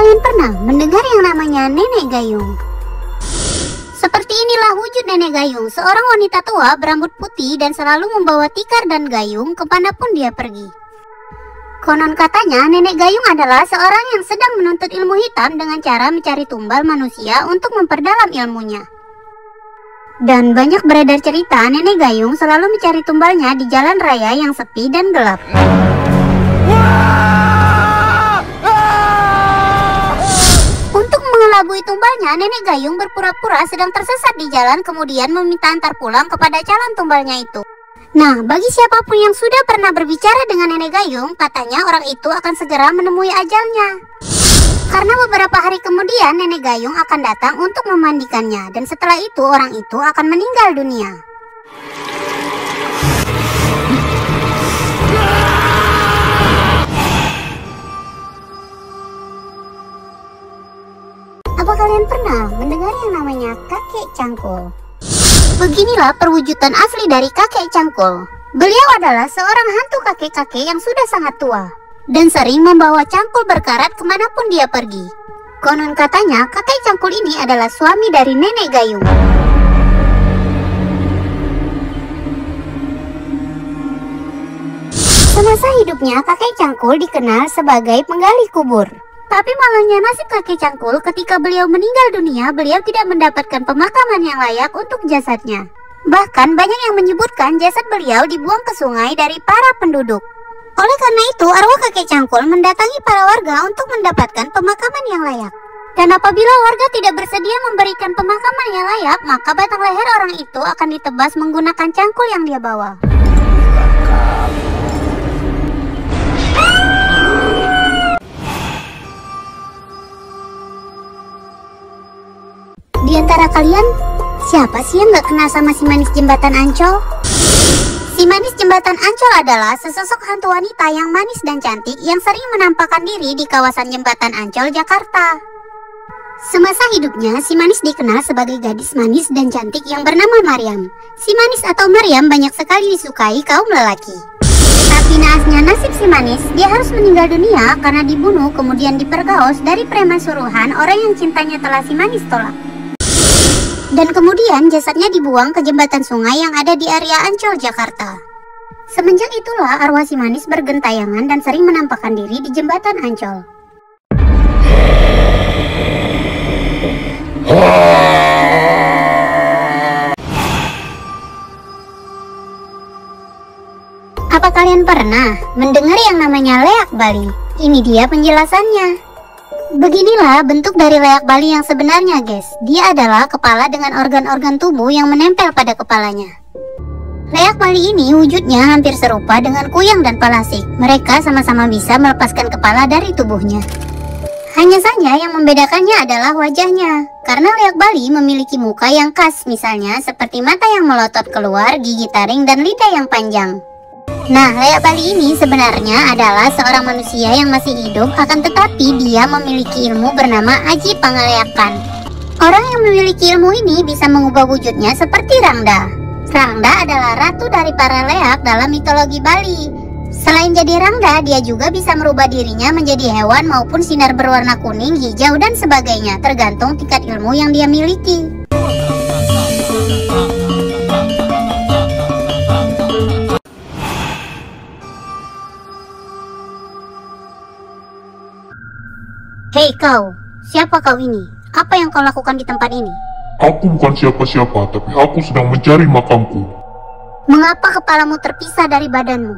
kalian pernah mendengar yang namanya nenek gayung? Seperti inilah wujud nenek gayung, seorang wanita tua berambut putih dan selalu membawa tikar dan gayung kemanapun dia pergi. Konon katanya nenek gayung adalah seorang yang sedang menuntut ilmu hitam dengan cara mencari tumbal manusia untuk memperdalam ilmunya. Dan banyak beredar cerita nenek gayung selalu mencari tumbalnya di jalan raya yang sepi dan gelap. Mengelabui tumbalnya, nenek gayung berpura-pura sedang tersesat di jalan kemudian meminta antar pulang kepada calon tumbalnya itu. Nah, bagi siapapun yang sudah pernah berbicara dengan nenek gayung, katanya orang itu akan segera menemui ajalnya. Karena beberapa hari kemudian nenek gayung akan datang untuk memandikannya, dan setelah itu orang itu akan meninggal dunia. Apa kalian pernah mendengar yang namanya kakek cangkul? Beginilah perwujudan asli dari kakek cangkul. Beliau adalah seorang hantu kakek-kakek yang sudah sangat tua dan sering membawa cangkul berkarat kemanapun dia pergi. Konon katanya kakek cangkul ini adalah suami dari nenek gayung. Semasa hidupnya kakek cangkul dikenal sebagai penggali kubur. Tapi malangnya nasib kakek cangkul, ketika beliau meninggal dunia, beliau tidak mendapatkan pemakaman yang layak untuk jasadnya. Bahkan banyak yang menyebutkan jasad beliau dibuang ke sungai dari para penduduk. Oleh karena itu, arwah kakek cangkul mendatangi para warga untuk mendapatkan pemakaman yang layak. Dan apabila warga tidak bersedia memberikan pemakaman yang layak, maka batang leher orang itu akan ditebas menggunakan cangkul yang dia bawa. Di antara kalian, siapa sih yang gak kenal sama si manis jembatan Ancol? Si manis jembatan Ancol adalah sesosok hantu wanita yang manis dan cantik yang sering menampakkan diri di kawasan jembatan Ancol, Jakarta. Semasa hidupnya, si manis dikenal sebagai gadis manis dan cantik yang bernama Maryam. Si manis atau Maryam banyak sekali disukai kaum lelaki. Tapi naasnya nasib si manis, dia harus meninggal dunia karena dibunuh kemudian dipergaos dari preman suruhan orang yang cintanya telah si manis tolak. Dan kemudian jasadnya dibuang ke jembatan sungai yang ada di area Ancol, Jakarta. Semenjak itulah arwah si manis bergentayangan dan sering menampakkan diri di jembatan Ancol. Apa kalian pernah mendengar yang namanya leak Bali? Ini dia penjelasannya. Beginilah bentuk dari leak Bali yang sebenarnya, guys. Dia adalah kepala dengan organ-organ tubuh yang menempel pada kepalanya. Leak Bali ini wujudnya hampir serupa dengan kuyang dan palasik. Mereka sama-sama bisa melepaskan kepala dari tubuhnya. Hanya saja yang membedakannya adalah wajahnya. Karena leak Bali memiliki muka yang khas, misalnya seperti mata yang melotot keluar, gigi taring, dan lidah yang panjang. Nah, leak Bali ini sebenarnya adalah seorang manusia yang masih hidup, akan tetapi dia memiliki ilmu bernama Aji Pangaleakan. Orang yang memiliki ilmu ini bisa mengubah wujudnya seperti Rangda. Rangda adalah ratu dari para leak dalam mitologi Bali. Selain jadi Rangda, dia juga bisa merubah dirinya menjadi hewan maupun sinar berwarna kuning, hijau, dan sebagainya, tergantung tingkat ilmu yang dia miliki. Hei kau, siapa kau ini? Apa yang kau lakukan di tempat ini? Aku bukan siapa-siapa, tapi aku sedang mencari makamku. Mengapa kepalamu terpisah dari badanmu?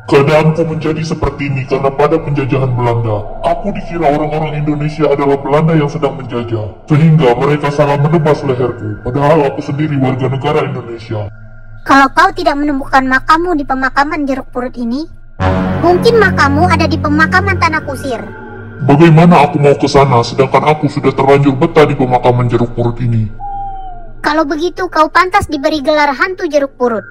Keadaanku menjadi seperti ini karena pada penjajahan Belanda, aku dikira orang-orang Indonesia adalah Belanda yang sedang menjajah. Sehingga mereka salah menebas leherku, padahal aku sendiri warga negara Indonesia. Kalau kau tidak menemukan makammu di pemakaman Jeruk Purut ini, mungkin makammu ada di pemakaman Tanah Kusir. Bagaimana aku mau ke sana sedangkan aku sudah terlanjur betah di pemakaman Jeruk Purut ini? Kalau begitu kau pantas diberi gelar hantu Jeruk Purut.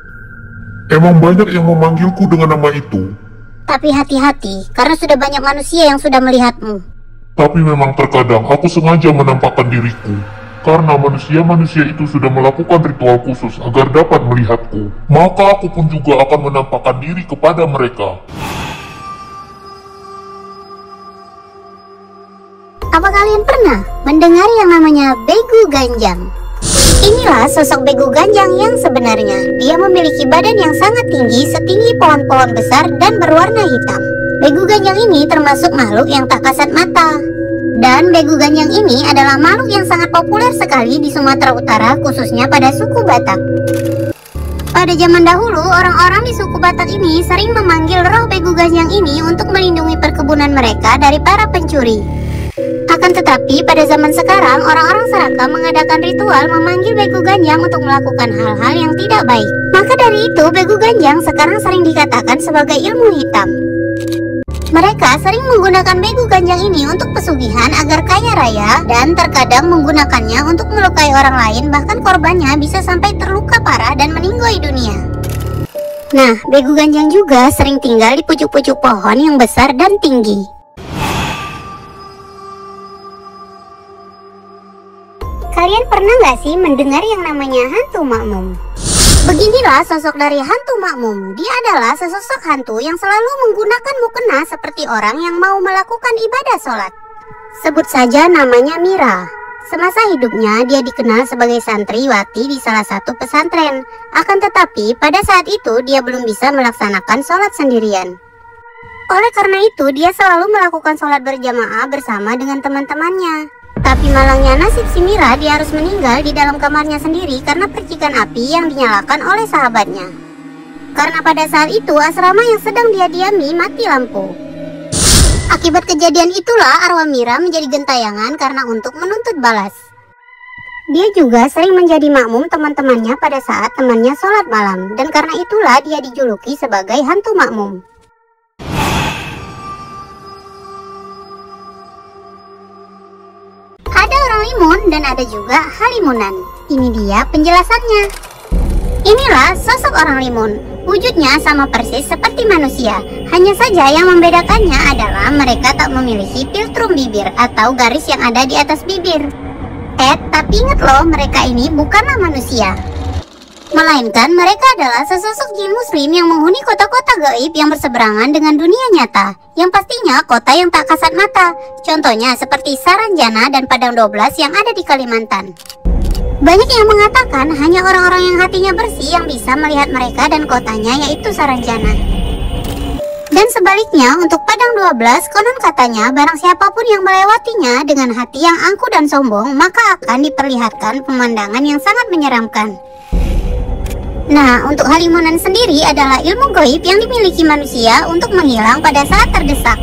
Emang banyak yang memanggilku dengan nama itu. Tapi hati-hati, karena sudah banyak manusia yang sudah melihatmu. Tapi memang terkadang aku sengaja menampakkan diriku, karena manusia-manusia itu sudah melakukan ritual khusus agar dapat melihatku. Maka aku pun juga akan menampakkan diri kepada mereka. Apa kalian pernah mendengar yang namanya Begu Ganjang? Inilah sosok Begu Ganjang yang sebenarnya. Dia memiliki badan yang sangat tinggi, setinggi pohon-pohon besar dan berwarna hitam. Begu Ganjang ini termasuk makhluk yang tak kasat mata. Dan Begu Ganjang ini adalah makhluk yang sangat populer sekali di Sumatera Utara, khususnya pada suku Batak. Pada zaman dahulu, orang-orang di suku Batak ini sering memanggil roh Begu Ganjang ini untuk melindungi perkebunan mereka dari para pencuri. Akan tetapi, pada zaman sekarang, orang-orang Sarakan mengadakan ritual memanggil Begu Ganjang untuk melakukan hal-hal yang tidak baik. Maka dari itu, Begu Ganjang sekarang sering dikatakan sebagai ilmu hitam. Mereka sering menggunakan Begu Ganjang ini untuk pesugihan agar kaya raya, dan terkadang menggunakannya untuk melukai orang lain, bahkan korbannya bisa sampai terluka parah dan meninggoy dunia. Nah, Begu Ganjang juga sering tinggal di pucuk-pucuk pohon yang besar dan tinggi. Kalian pernah nggak sih mendengar yang namanya hantu makmum? Beginilah sosok dari hantu makmum. Dia adalah sesosok hantu yang selalu menggunakan mukena seperti orang yang mau melakukan ibadah sholat. Sebut saja namanya Mira. Semasa hidupnya dia dikenal sebagai santriwati di salah satu pesantren. Akan tetapi pada saat itu dia belum bisa melaksanakan sholat sendirian. Oleh karena itu dia selalu melakukan sholat berjamaah bersama dengan teman-temannya. Tapi malangnya nasib si Mira, dia harus meninggal di dalam kamarnya sendiri karena percikan api yang dinyalakan oleh sahabatnya. Karena pada saat itu asrama yang sedang dia diami mati lampu. Akibat kejadian itulah arwah Mira menjadi gentayangan karena untuk menuntut balas. Dia juga sering menjadi makmum teman-temannya pada saat temannya sholat malam, dan karena itulah dia dijuluki sebagai hantu makmum. Ada orang limun dan ada juga halimunan. Ini dia penjelasannya. Inilah sosok orang limun. Wujudnya sama persis seperti manusia. Hanya saja yang membedakannya adalah mereka tak memiliki filtrum bibir atau garis yang ada di atas bibir. Tapi ingat loh, mereka ini bukanlah manusia. Melainkan mereka adalah sesosok jin muslim yang menghuni kota-kota gaib yang berseberangan dengan dunia nyata. Yang pastinya kota yang tak kasat mata. Contohnya seperti Saranjana dan Padang 12 yang ada di Kalimantan. Banyak yang mengatakan hanya orang-orang yang hatinya bersih yang bisa melihat mereka dan kotanya, yaitu Saranjana. Dan sebaliknya untuk Padang 12, konon katanya barang siapapun yang melewatinya dengan hati yang angkuh dan sombong, maka akan diperlihatkan pemandangan yang sangat menyeramkan. Nah, untuk halimunan sendiri adalah ilmu gaib yang dimiliki manusia untuk menghilang pada saat terdesak.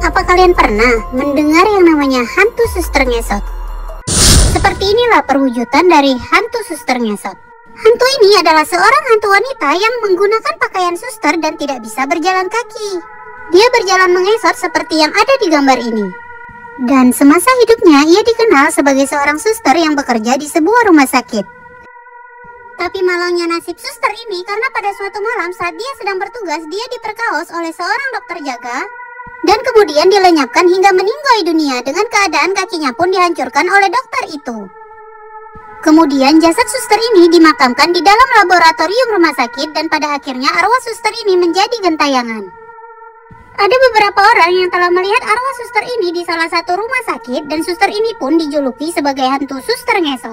Apa kalian pernah mendengar yang namanya hantu suster ngesot? Seperti inilah perwujudan dari hantu suster ngesot. Hantu ini adalah seorang hantu wanita yang menggunakan pakaian suster dan tidak bisa berjalan kaki. Dia berjalan mengesot seperti yang ada di gambar ini. Dan semasa hidupnya ia dikenal sebagai seorang suster yang bekerja di sebuah rumah sakit. Tapi malangnya nasib suster ini karena pada suatu malam saat dia sedang bertugas, dia diperkaos oleh seorang dokter jaga dan kemudian dilenyapkan hingga meninggoy dunia dengan keadaan kakinya pun dihancurkan oleh dokter itu. Kemudian jasad suster ini dimakamkan di dalam laboratorium rumah sakit dan pada akhirnya arwah suster ini menjadi gentayangan. Ada beberapa orang yang telah melihat arwah suster ini di salah satu rumah sakit dan suster ini pun dijuluki sebagai hantu suster ngesot.